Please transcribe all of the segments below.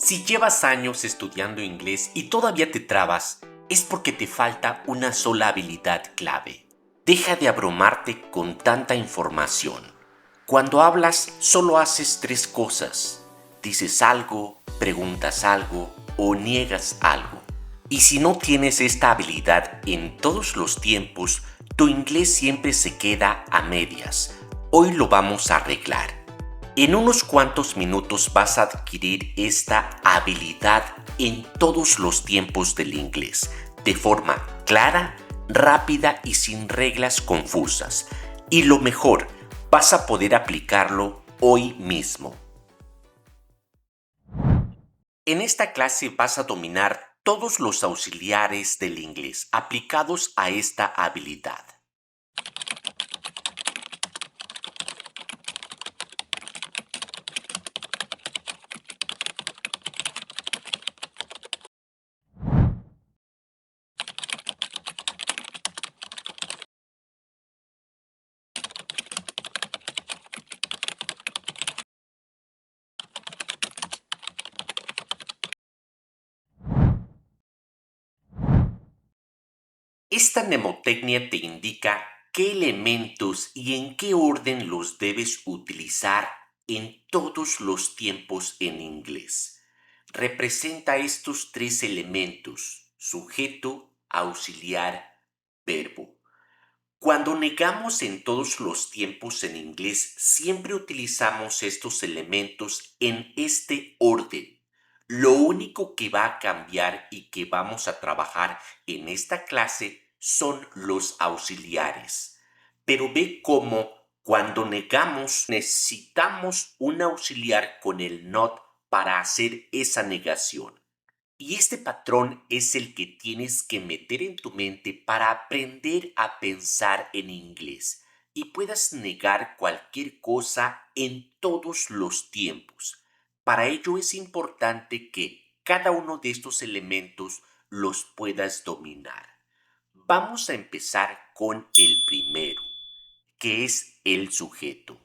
Si llevas años estudiando inglés y todavía te trabas, es porque te falta una sola habilidad clave. Deja de abrumarte con tanta información. Cuando hablas, solo haces tres cosas. Dices algo, preguntas algo o niegas algo. Y si no tienes esta habilidad en todos los tiempos, tu inglés siempre se queda a medias. Hoy lo vamos a arreglar. En unos cuantos minutos vas a adquirir esta habilidad en todos los tiempos del inglés, de forma clara, rápida y sin reglas confusas. Y lo mejor, vas a poder aplicarlo hoy mismo. En esta clase vas a dominar todos los auxiliares del inglés aplicados a esta habilidad. Esta mnemotecnia te indica qué elementos y en qué orden los debes utilizar en todos los tiempos en inglés. Representa estos tres elementos: sujeto, auxiliar, verbo. Cuando negamos en todos los tiempos en inglés, siempre utilizamos estos elementos en este orden. Lo único que va a cambiar y que vamos a trabajar en esta clase son los auxiliares. Pero ve cómo cuando negamos necesitamos un auxiliar con el not para hacer esa negación. Y este patrón es el que tienes que meter en tu mente para aprender a pensar en inglés y puedas negar cualquier cosa en todos los tiempos. Para ello es importante que cada uno de estos elementos los puedas dominar. Vamos a empezar con el primero, que es el sujeto.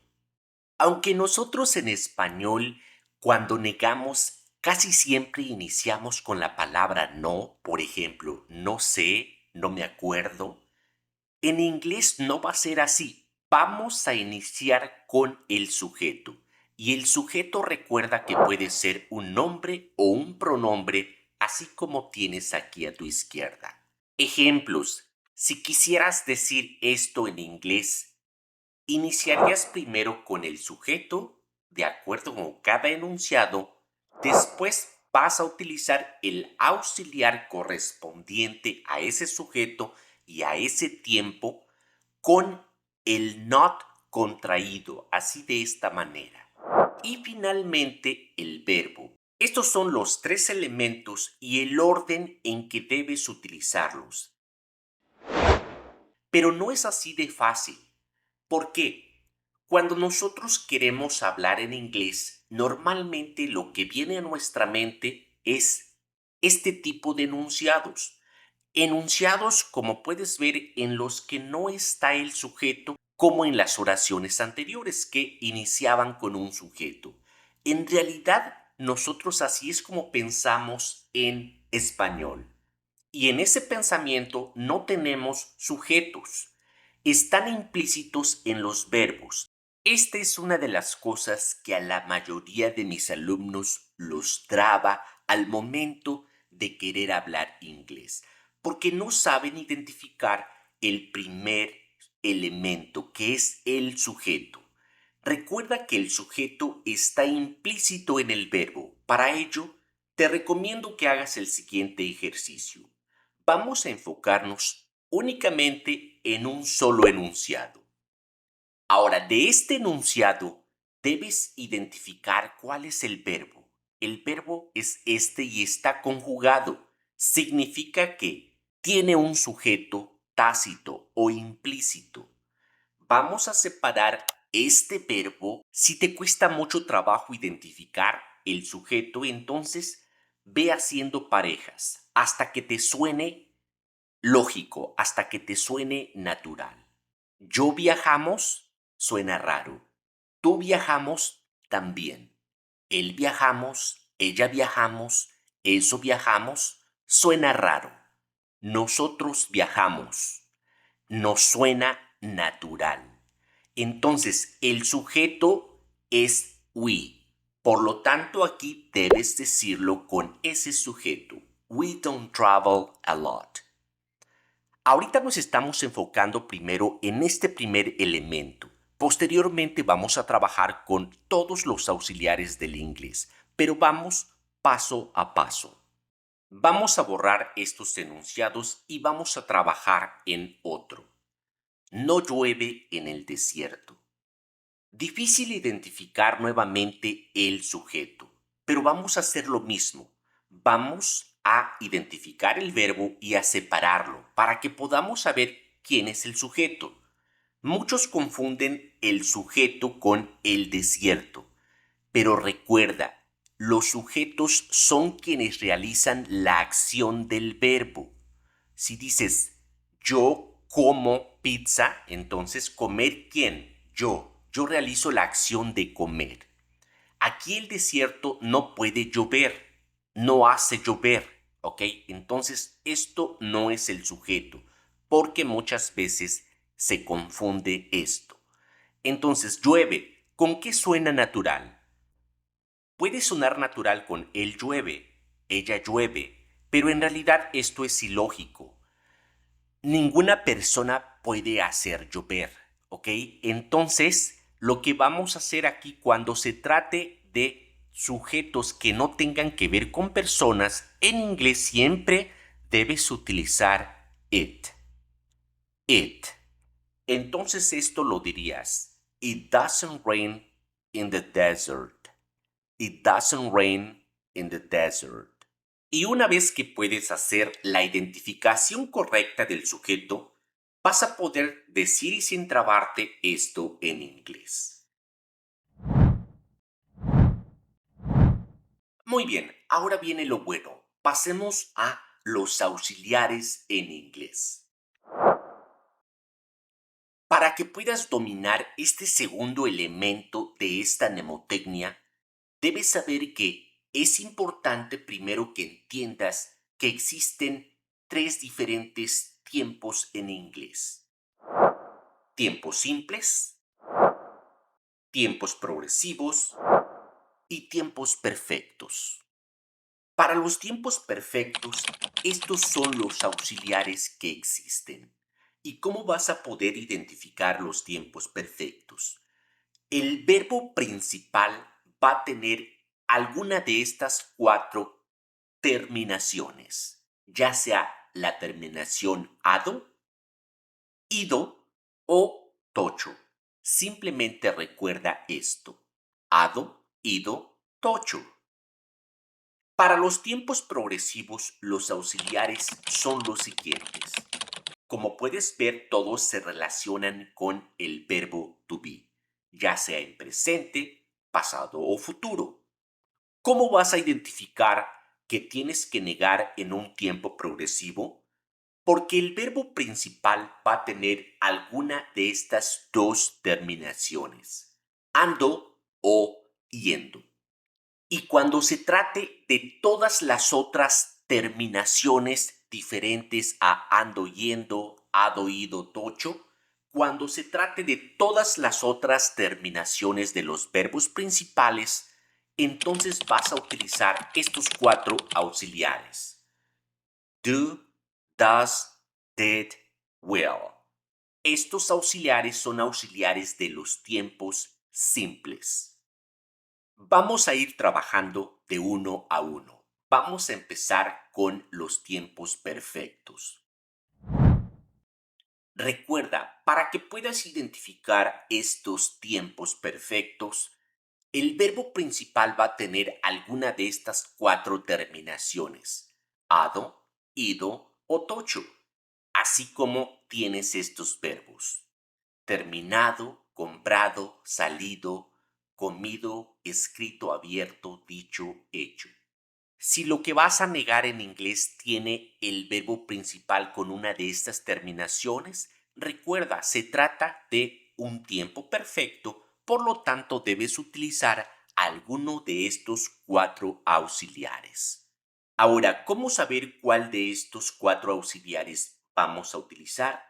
Aunque nosotros en español, cuando negamos, casi siempre iniciamos con la palabra no, por ejemplo, no sé, no me acuerdo. En inglés no va a ser así. Vamos a iniciar con el sujeto. Y el sujeto, recuerda que puede ser un nombre o un pronombre, así como tienes aquí a tu izquierda. Ejemplos. Si quisieras decir esto en inglés, iniciarías primero con el sujeto, de acuerdo con cada enunciado. Después vas a utilizar el auxiliar correspondiente a ese sujeto y a ese tiempo con el not contraído, así de esta manera. Y finalmente el verbo. Estos son los tres elementos y el orden en que debes utilizarlos. Pero no es así de fácil. ¿Por qué? Cuando nosotros queremos hablar en inglés, normalmente lo que viene a nuestra mente es este tipo de enunciados. Enunciados, como puedes ver, en los que no está el sujeto, como en las oraciones anteriores que iniciaban con un sujeto. En realidad, nosotros así es como pensamos en español. Y en ese pensamiento no tenemos sujetos. Están implícitos en los verbos. Esta es una de las cosas que a la mayoría de mis alumnos los traba al momento de querer hablar inglés, porque no saben identificar el primer elemento, que es el sujeto. Recuerda que el sujeto está implícito en el verbo. Para ello, te recomiendo que hagas el siguiente ejercicio. Vamos a enfocarnos únicamente en un solo enunciado. Ahora, de este enunciado debes identificar cuál es el verbo. El verbo es este y está conjugado. Significa que tiene un sujeto tácito o implícito. Vamos a separar este verbo. Si te cuesta mucho trabajo identificar el sujeto, entonces ve haciendo parejas hasta que te suene lógico, hasta que te suene natural. Yo viajamos suena raro. Tú viajamos también. Él viajamos, ella viajamos, eso viajamos, suena raro. Nosotros viajamos, nos suena natural. Entonces, el sujeto es we. Por lo tanto, aquí debes decirlo con ese sujeto. We don't travel a lot. Ahorita nos estamos enfocando primero en este primer elemento. Posteriormente vamos a trabajar con todos los auxiliares del inglés, pero vamos paso a paso. Vamos a borrar estos enunciados y vamos a trabajar en otro. No llueve en el desierto. Difícil identificar nuevamente el sujeto, pero vamos a hacer lo mismo. Vamos a identificar el verbo y a separarlo para que podamos saber quién es el sujeto. Muchos confunden el sujeto con el desierto, pero recuerda, los sujetos son quienes realizan la acción del verbo. Si dices yo como pizza, entonces comer ¿quién? Yo. Yo realizo la acción de comer. Aquí el desierto no puede llover, no hace llover, ¿ok? Entonces esto no es el sujeto, porque muchas veces se confunde esto. Entonces llueve, ¿con qué suena natural? Puede sonar natural con él llueve, ella llueve, pero en realidad esto es ilógico. Ninguna persona puede hacer llover, ¿ok? Entonces, lo que vamos a hacer aquí cuando se trate de sujetos que no tengan que ver con personas, en inglés siempre debes utilizar it. It. Entonces esto lo dirías. It doesn't rain in the desert. It doesn't rain in the desert. Y una vez que puedes hacer la identificación correcta del sujeto, vas a poder decir y sin trabarte esto en inglés. Muy bien, ahora viene lo bueno. Pasemos a los auxiliares en inglés. Para que puedas dominar este segundo elemento de esta mnemotecnia, debes saber que es importante primero que entiendas que existen tres diferentes tiempos en inglés. Tiempos simples, tiempos progresivos y tiempos perfectos. Para los tiempos perfectos, estos son los auxiliares que existen. ¿Y cómo vas a poder identificar los tiempos perfectos? El verbo principal va a tener alguna de estas cuatro terminaciones, ya sea la terminación ado, ido o tocho. Simplemente recuerda esto: ado, ido, tocho. Para los tiempos progresivos, los auxiliares son los siguientes. Como puedes ver, todos se relacionan con el verbo to be, ya sea en presente, pasado o futuro. ¿Cómo vas a identificar que tienes que negar en un tiempo progresivo? Porque el verbo principal va a tener alguna de estas dos terminaciones, ando o yendo. Y cuando se trate de todas las otras terminaciones diferentes a ando, yendo, ado, ido, tocho, cuando se trate de todas las otras terminaciones de los verbos principales, entonces vas a utilizar estos cuatro auxiliares: do, does, did, will. Estos auxiliares son auxiliares de los tiempos simples. Vamos a ir trabajando de uno a uno. Vamos a empezar con los tiempos perfectos. Recuerda, para que puedas identificar estos tiempos perfectos, el verbo principal va a tener alguna de estas cuatro terminaciones: ado, ido o tocho, así como tienes estos verbos: terminado, comprado, salido, comido, escrito, abierto, dicho, hecho. Si lo que vas a negar en inglés tiene el verbo principal con una de estas terminaciones, recuerda, se trata de un tiempo perfecto, por lo tanto debes utilizar alguno de estos 4 auxiliares. Ahora, ¿cómo saber cuál de estos 4 auxiliares vamos a utilizar?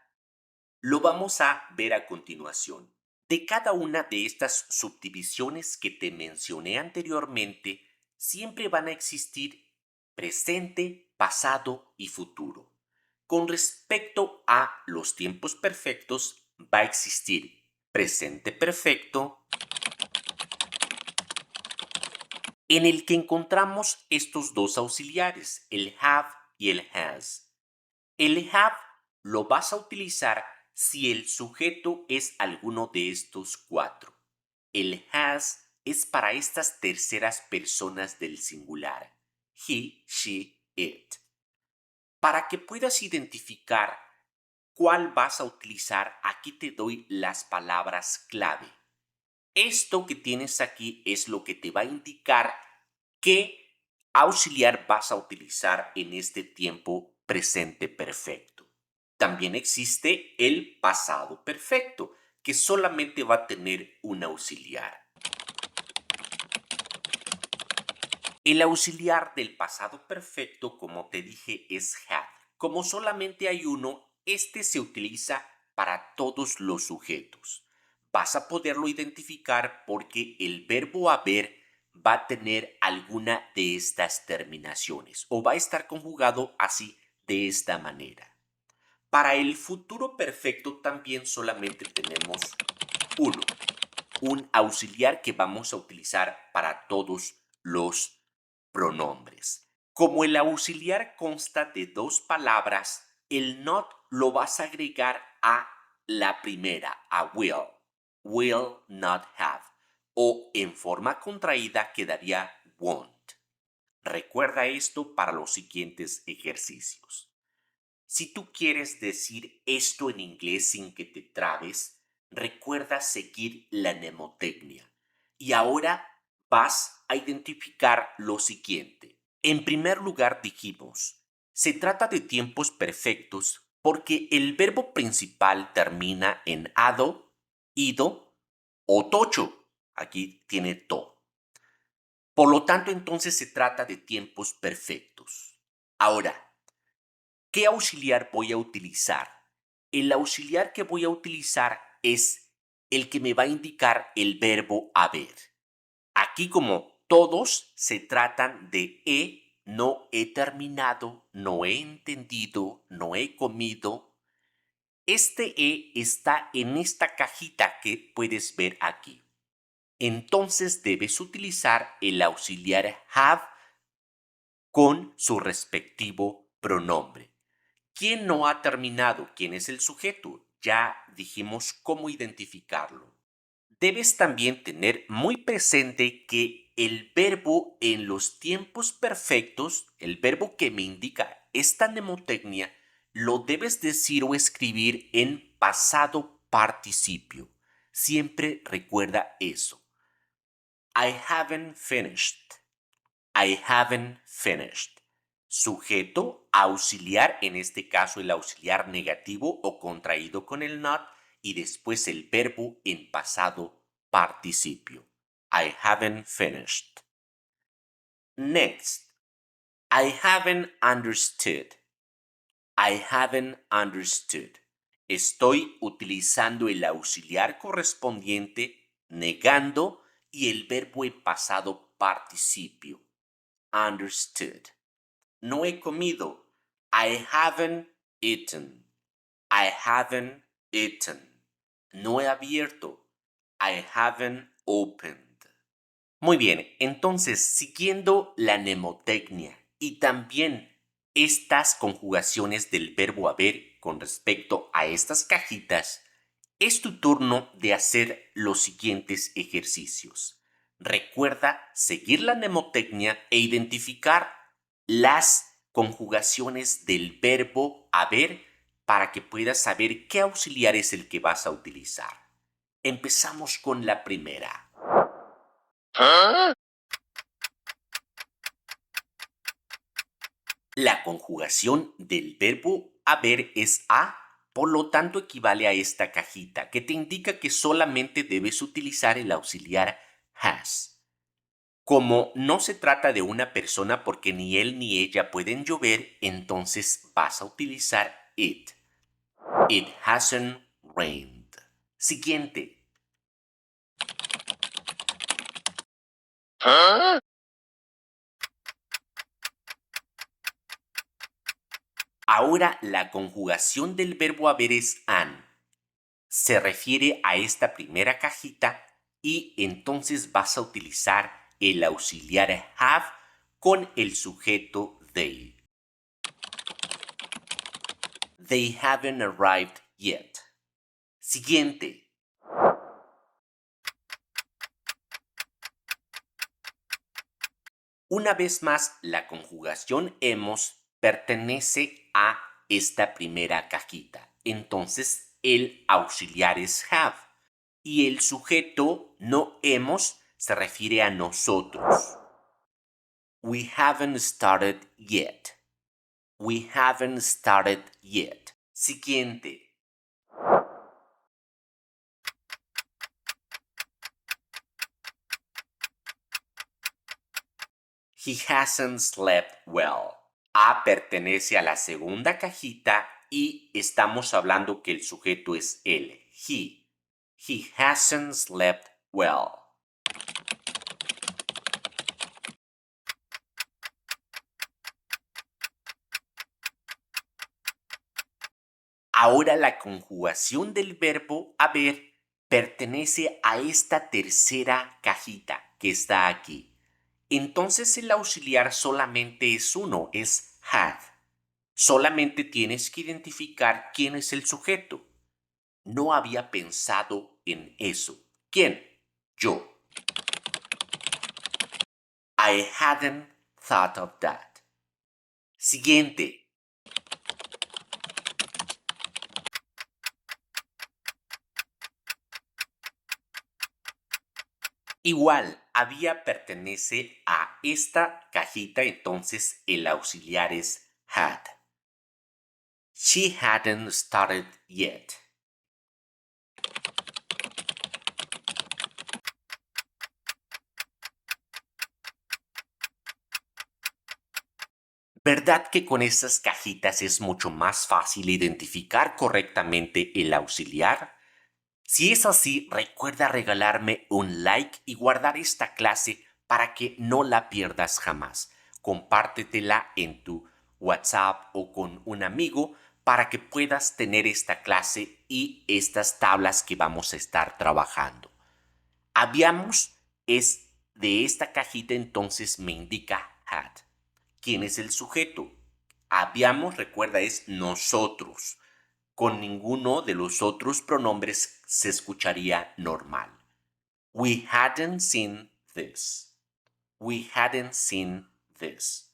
Lo vamos a ver a continuación. De cada una de estas subdivisiones que te mencioné anteriormente, siempre van a existir presente, pasado y futuro. Con respecto a los tiempos perfectos, va a existir presente perfecto, en el que encontramos estos dos auxiliares, el have y el has. El have lo vas a utilizar si el sujeto es alguno de estos 4. El has es para estas terceras personas del singular, he, she, it. Para que puedas identificar cuál vas a utilizar, aquí te doy las palabras clave. Esto que tienes aquí es lo que te va a indicar qué auxiliar vas a utilizar en este tiempo presente perfecto. También existe el pasado perfecto, que solamente va a tener un auxiliar. El auxiliar del pasado perfecto, como te dije, es have. Como solamente hay uno, este se utiliza para todos los sujetos. Vas a poderlo identificar porque el verbo haber va a tener alguna de estas terminaciones o va a estar conjugado así de esta manera. Para el futuro perfecto también solamente tenemos uno, un auxiliar que vamos a utilizar para todos los pronombres. Como el auxiliar consta de 2 palabras, el not lo vas a agregar a la primera, a will not have, o en forma contraída quedaría won't. Recuerda esto para los siguientes ejercicios. Si tú quieres decir esto en inglés sin que te trabes, recuerda seguir la mnemotecnia. Y ahora vas a identificar lo siguiente. En primer lugar dijimos, se trata de tiempos perfectos porque el verbo principal termina en ado, ido o tocho. Aquí tiene to. Por lo tanto, entonces se trata de tiempos perfectos. Ahora, ¿qué auxiliar voy a utilizar? El auxiliar que voy a utilizar es el que me va a indicar el verbo haber. Aquí, como todos se tratan de no he terminado, no he entendido, no he comido. Este está en esta cajita que puedes ver aquí. Entonces debes utilizar el auxiliar have con su respectivo pronombre. ¿Quién no ha terminado? ¿Quién es el sujeto? Ya dijimos cómo identificarlo. Debes también tener muy presente que el verbo en los tiempos perfectos, el verbo que me indica esta mnemotecnia, lo debes decir o escribir en pasado participio. Siempre recuerda eso. I haven't finished. I haven't finished. Sujeto, auxiliar, en este caso el auxiliar negativo o contraído con el not, y después el verbo en pasado participio. I haven't finished. Next, I haven't understood. I haven't understood. Estoy utilizando el auxiliar correspondiente negando y el verbo en pasado participio. Understood. No he comido. I haven't eaten. I haven't eaten. No he abierto. I haven't opened. Muy bien, entonces, siguiendo la mnemotecnia y también estas conjugaciones del verbo haber con respecto a estas cajitas, es tu turno de hacer los siguientes ejercicios. Recuerda seguir la mnemotecnia e identificar las conjugaciones del verbo haber para que puedas saber qué auxiliar es el que vas a utilizar. Empezamos con la primera. La conjugación del verbo haber es a, por lo tanto equivale a esta cajita que te indica que solamente debes utilizar el auxiliar has. Como no se trata de una persona porque ni él ni ella pueden llover, entonces vas a utilizar it. It hasn't rained. Siguiente. Ahora la conjugación del verbo haber es an. Se refiere a esta primera cajita y entonces vas a utilizar el auxiliar have con el sujeto they. They haven't arrived yet. Siguiente. Una vez más, la conjugación hemos pertenece a esta primera cajita. Entonces, el auxiliar es have. Y el sujeto no hemos se refiere a nosotros. We haven't started yet. We haven't started yet. Siguiente. He hasn't slept well. A pertenece a la segunda cajita y estamos hablando que el sujeto es él. He. He hasn't slept well. Ahora la conjugación del verbo haber pertenece a esta tercera cajita que está aquí. Entonces el auxiliar solamente es uno, es had. Solamente tienes que identificar quién es el sujeto. No había pensado en eso. ¿Quién? Yo. I hadn't thought of that. Siguiente. Igual, había pertenece a esta cajita, entonces el auxiliar es had. She hadn't started yet. ¿Verdad que con estas cajitas es mucho más fácil identificar correctamente el auxiliar? Si es así, recuerda regalarme un like y guardar esta clase para que no la pierdas jamás. Compártetela en tu WhatsApp o con un amigo para que puedas tener esta clase y estas tablas que vamos a estar trabajando. Habíamos es de esta cajita, entonces me indica had. ¿Quién es el sujeto? Habíamos, recuerda, es nosotros. Con ninguno de los otros pronombres se escucharía normal. We hadn't seen this. We hadn't seen this.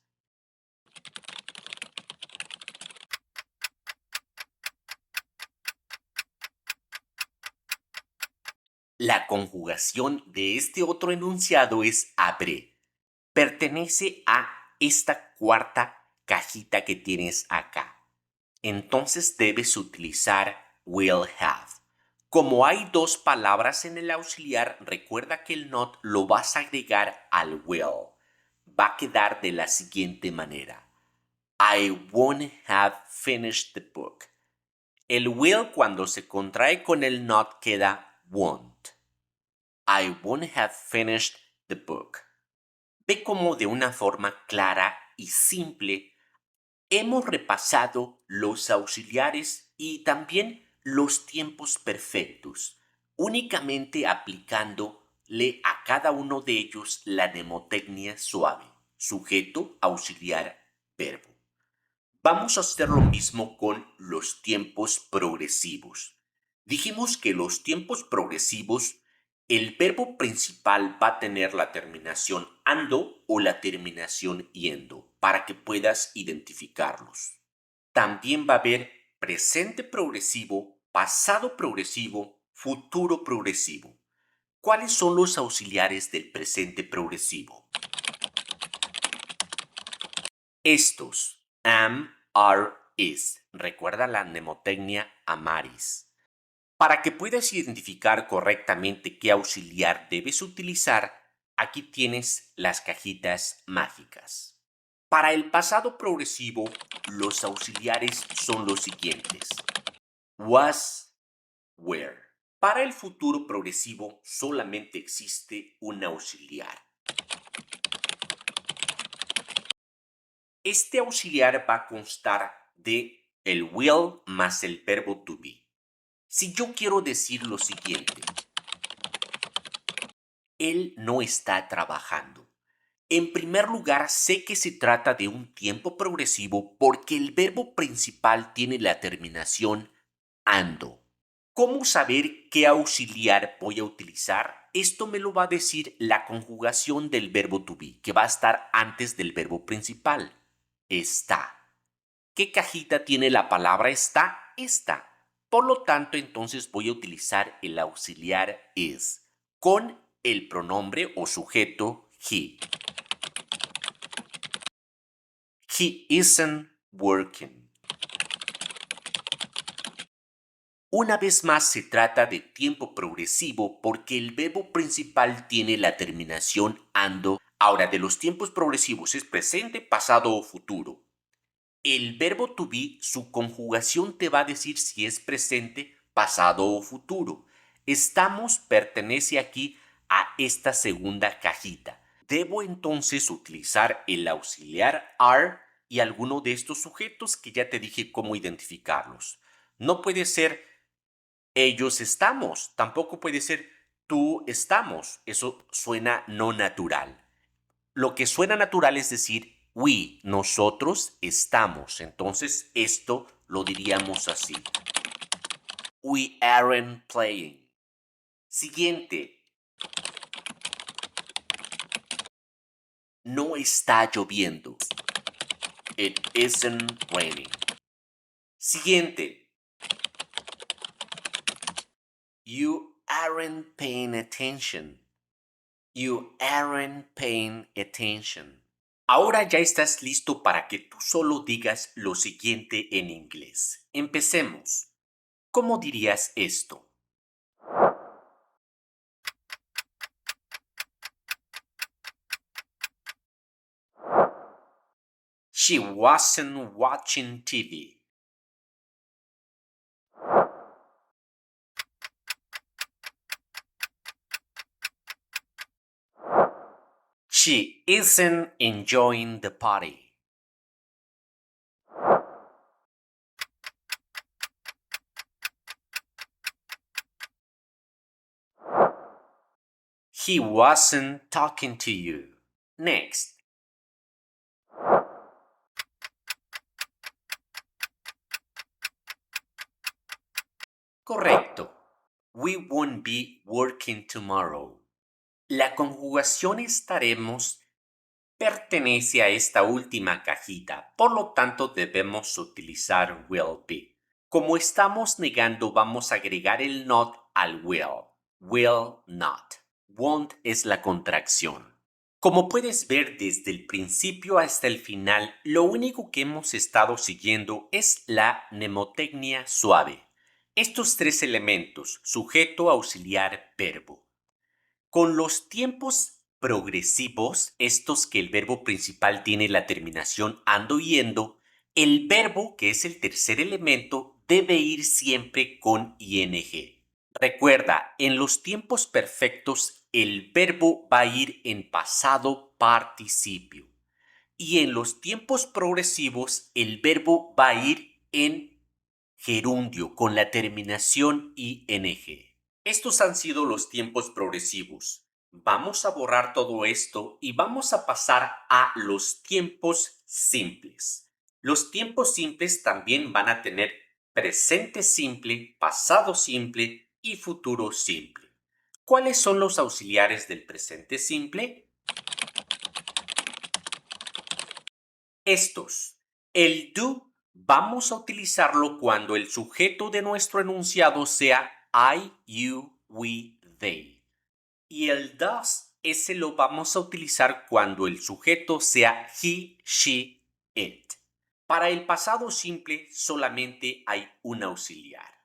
La conjugación de este otro enunciado es habré. Pertenece a esta cuarta cajita que tienes acá. Entonces debes utilizar will have. Como hay dos palabras en el auxiliar, recuerda que el not lo vas a agregar al will. Va a quedar de la siguiente manera. I won't have finished the book. El will cuando se contrae con el not queda won't. I won't have finished the book. Ve cómo de una forma clara y simple hemos repasado los auxiliares y también los tiempos perfectos, únicamente aplicándole a cada uno de ellos la mnemotecnia suave, sujeto, auxiliar, verbo. Vamos a hacer lo mismo con los tiempos progresivos. Dijimos que los tiempos progresivos, el verbo principal va a tener la terminación ando o la terminación yendo para que puedas identificarlos. También va a haber presente progresivo, pasado progresivo, futuro progresivo. ¿Cuáles son los auxiliares del presente progresivo? Estos, am, are, is. Recuerda la mnemotecnia amaris. Para que puedas identificar correctamente qué auxiliar debes utilizar, Aquí tienes las cajitas mágicas. Para el pasado progresivo, los auxiliares son los siguientes: was, were. Para el futuro progresivo solamente existe un auxiliar. Este auxiliar va a constar de el will más el verbo to be. Si yo quiero decir lo siguiente: él no está trabajando. En primer lugar, sé que se trata de un tiempo progresivo porque el verbo principal tiene la terminación ando. ¿Cómo saber qué auxiliar voy a utilizar? Esto me lo va a decir la conjugación del verbo to be, que va a estar antes del verbo principal. Está. ¿Qué cajita tiene la palabra está? Está. Por lo tanto, entonces voy a utilizar el auxiliar is con el pronombre o sujeto he. He isn't working. Una vez más se trata de tiempo progresivo porque el verbo principal tiene la terminación ando. Ahora, de los tiempos progresivos es presente, pasado o futuro. El verbo to be, su conjugación te va a decir si es presente, pasado o futuro. Estamos pertenece aquí a esta segunda cajita. Debo entonces utilizar el auxiliar are y alguno de estos sujetos que ya te dije cómo identificarlos. No puede ser ellos estamos, tampoco puede ser tú estamos. Eso suena no natural. Lo que suena natural es decir we, nosotros estamos. Entonces esto lo diríamos así: we aren't playing. Siguiente: no está lloviendo. It isn't raining. Siguiente: you aren't paying attention. You aren't paying attention. Ahora ya estás listo para que tú solo digas lo siguiente en inglés. Empecemos. ¿Cómo dirías esto? She wasn't watching TV. She isn't enjoying the party. He wasn't talking to you. Next. Correcto. We won't be working tomorrow. La conjugación estaremos pertenece a esta última cajita, por lo tanto debemos utilizar will be. Como estamos negando, vamos a agregar el not al will not. Won't es la contracción. Como puedes ver desde el principio hasta el final, lo único que hemos estado siguiendo es la mnemotecnia suave. Estos tres elementos: sujeto, auxiliar, verbo. Con los tiempos progresivos, estos que el verbo principal tiene la terminación ando yendo, el verbo, que es el tercer elemento, debe ir siempre con ing. Recuerda, en los tiempos perfectos, el verbo va a ir en pasado participio. Y en los tiempos progresivos, el verbo va a ir en gerundio, con la terminación ing. Estos han sido los tiempos progresivos. Vamos a borrar todo esto y vamos a pasar a los tiempos simples. Los tiempos simples también van a tener presente simple, pasado simple y futuro simple. ¿Cuáles son los auxiliares del presente simple? Estos. El do vamos a utilizarlo cuando el sujeto de nuestro enunciado sea I, you, we, they. Y el does, ese lo vamos a utilizar cuando el sujeto sea he, she, it. Para el pasado simple solamente hay un auxiliar.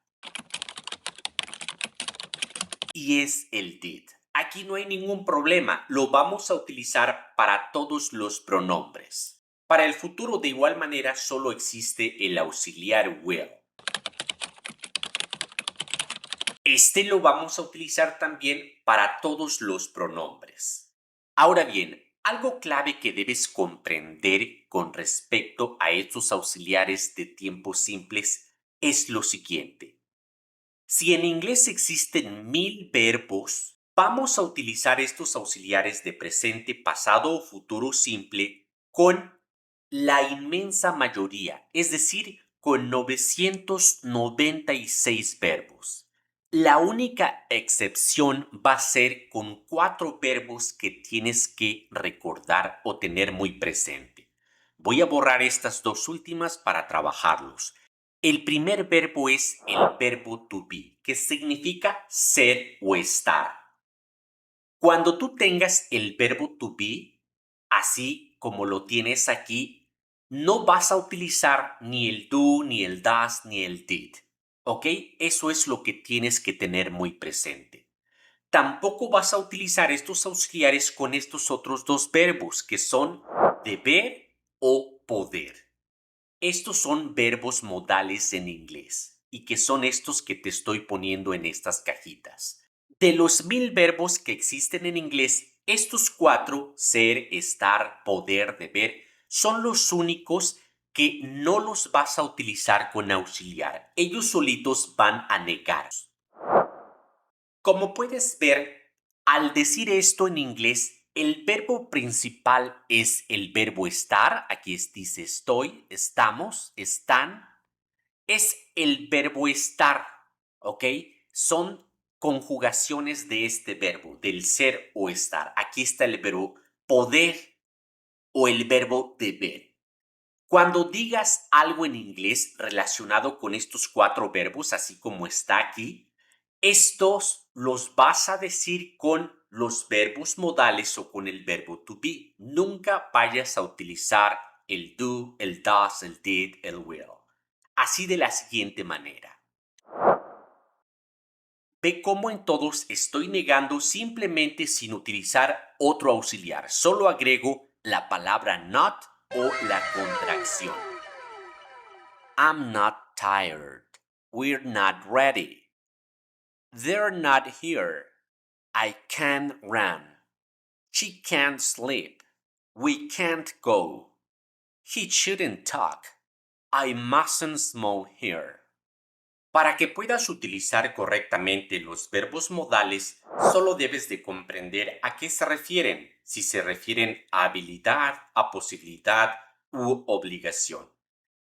Y es el did. aquí no hay ningún problema, lo vamos a utilizar para todos los pronombres. Para el futuro, de igual manera, solo existe el auxiliar will. Este lo vamos a utilizar también para todos los pronombres. Ahora bien, algo clave que debes comprender con respecto a estos auxiliares de tiempos simples es lo siguiente. Si en inglés existen 1000 verbos, vamos a utilizar estos auxiliares de presente, pasado o futuro simple con la inmensa mayoría, es decir, con 996 verbos. La única excepción va a ser con 4 verbos que tienes que recordar o tener muy presente. Voy a borrar estas dos últimas para trabajarlos. El primer verbo es el verbo to be, que significa ser o estar. Cuando tú tengas el verbo to be, así como lo tienes aquí, no vas a utilizar ni el do, ni el does, ni el did. ¿Ok? Eso es lo que tienes que tener muy presente. Tampoco vas a utilizar estos auxiliares con estos otros dos verbos, que son deber o poder. Estos son verbos modales en inglés y que son estos que te estoy poniendo en estas cajitas. De los 1000 verbos que existen en inglés, estos 4, ser, estar, poder, deber, son los únicos que no los vas a utilizar con auxiliar. Ellos solitos van a negar. Como puedes ver, al decir esto en inglés, el verbo principal es el verbo estar. Aquí dice estoy, estamos, están. Es el verbo estar, ¿ok? Son conjugaciones de este verbo, del ser o estar. Aquí está el verbo poder o el verbo deber. Cuando digas algo en inglés relacionado con estos 4 verbos, así como está aquí, estos los vas a decir con los verbos modales o con el verbo to be. Nunca vayas a utilizar el do, el does, el did, el will. Así de la siguiente manera. Ve cómo en todos estoy negando simplemente sin utilizar otro auxiliar. Solo agrego la palabra not o la contracción. I'm not tired. We're not ready. They're not here. I can't run. She can't sleep. We can't go. He shouldn't talk. I mustn't smoke here. Para que puedas utilizar correctamente los verbos modales, solo debes de comprender a qué se refieren, si se refieren a habilidad, a posibilidad u obligación.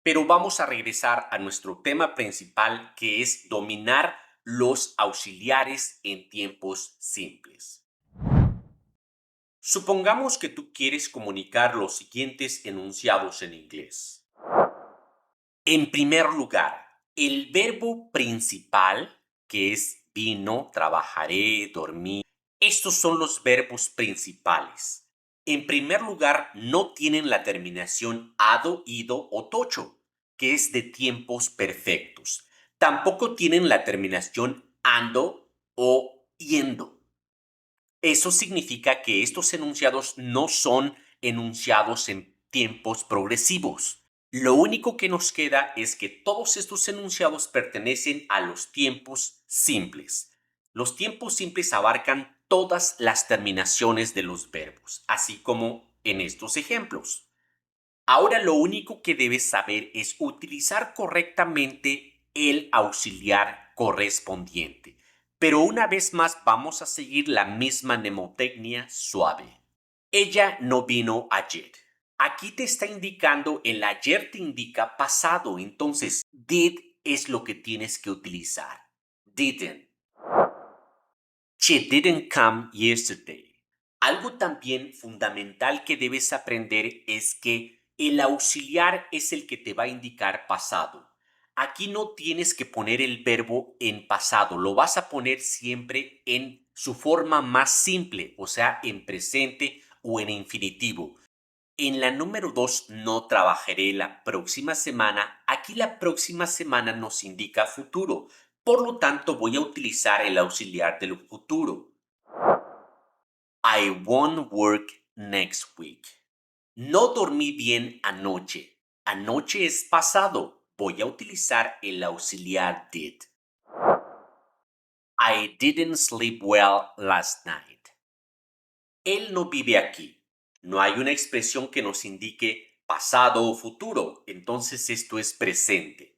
Pero vamos a regresar a nuestro tema principal, que es dominar los auxiliares en tiempos simples. Supongamos que tú quieres comunicar los siguientes enunciados en inglés. En primer lugar, el verbo principal, que es vino, trabajaré, dormí, estos son los verbos principales. En primer lugar, no tienen la terminación ado, ido o tocho, que es de tiempos perfectos. Tampoco tienen la terminación ando o yendo. Eso significa que estos enunciados no son enunciados en tiempos progresivos. Lo único que nos queda es que todos estos enunciados pertenecen a los tiempos simples. Los tiempos simples abarcan todas las terminaciones de los verbos, así como en estos ejemplos. Ahora lo único que debes saber es utilizar correctamente el auxiliar correspondiente. Pero una vez más vamos a seguir la misma mnemotecnia suave. Ella no vino ayer. Aquí te está indicando, el ayer te indica pasado, entonces did es lo que tienes que utilizar. Didn't. She didn't come yesterday. Algo también fundamental que debes aprender es que el auxiliar es el que te va a indicar pasado. Aquí no tienes que poner el verbo en pasado, lo vas a poner siempre en su forma más simple, o sea, en presente o en infinitivo. En la número 2, no trabajaré la próxima semana. Aquí la próxima semana nos indica futuro. Por lo tanto, voy a utilizar el auxiliar del futuro. I won't work next week. No dormí bien anoche. Anoche es pasado. Voy a utilizar el auxiliar did. I didn't sleep well last night. Él no vive aquí. No hay una expresión que nos indique pasado o futuro, entonces esto es presente.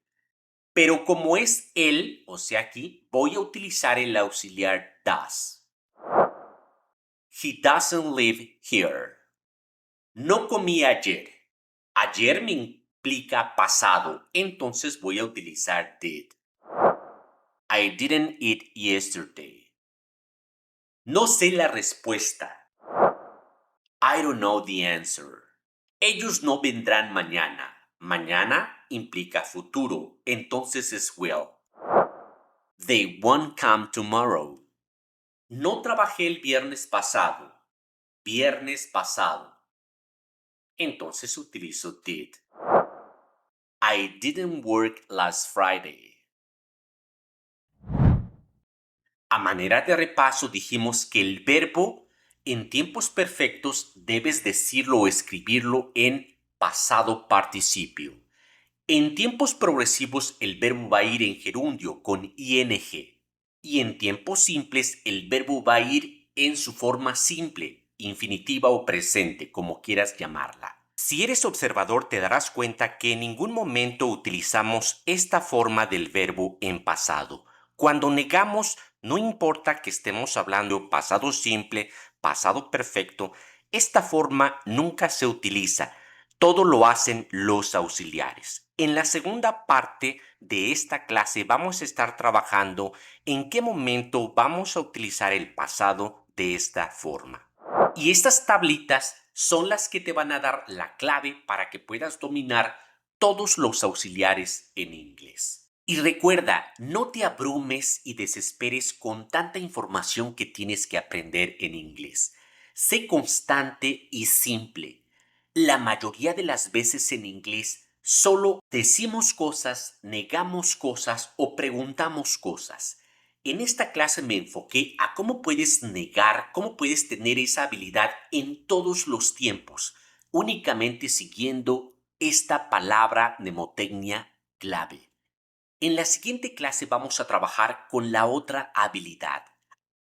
Pero como es él, o sea aquí, voy a utilizar el auxiliar does. He doesn't live here. No comí ayer. Ayer me implica pasado, entonces voy a utilizar did. I didn't eat yesterday. No sé la respuesta. I don't know the answer. Ellos no vendrán mañana. Mañana implica futuro, entonces es will. They won't come tomorrow. No trabajé el viernes pasado. Viernes pasado. Entonces utilizo did. I didn't work last Friday. A manera de repaso dijimos que el verbo en tiempos perfectos debes decirlo o escribirlo en pasado participio. En tiempos progresivos el verbo va a ir en gerundio con ing y en tiempos simples el verbo va a ir en su forma simple, infinitiva o presente, como quieras llamarla. Si eres observador te darás cuenta que en ningún momento utilizamos esta forma del verbo en pasado. Cuando negamos, no importa que estemos hablando pasado simple, pasado perfecto, esta forma nunca se utiliza. Todo lo hacen los auxiliares. En la segunda parte de esta clase vamos a estar trabajando en qué momento vamos a utilizar el pasado de esta forma. Y estas tablitas son las que te van a dar la clave para que puedas dominar todos los auxiliares en inglés. Y recuerda, no te abrumes y desesperes con tanta información que tienes que aprender en inglés. Sé constante y simple. La mayoría de las veces en inglés solo decimos cosas, negamos cosas o preguntamos cosas. En esta clase me enfoqué a cómo puedes negar, cómo puedes tener esa habilidad en todos los tiempos, únicamente siguiendo esta palabra mnemotecnia clave. En la siguiente clase vamos a trabajar con la otra habilidad,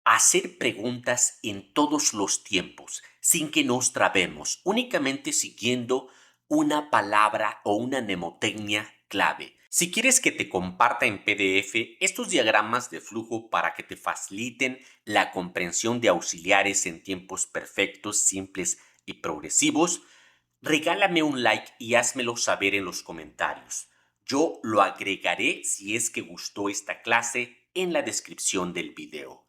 hacer preguntas en todos los tiempos, sin que nos trabemos, únicamente siguiendo una palabra o una mnemotecnia clave. Si quieres que te comparta en PDF estos diagramas de flujo para que te faciliten la comprensión de auxiliares en tiempos perfectos, simples y progresivos, regálame un like y házmelo saber en los comentarios. Yo lo agregaré si es que gustó esta clase en la descripción del video.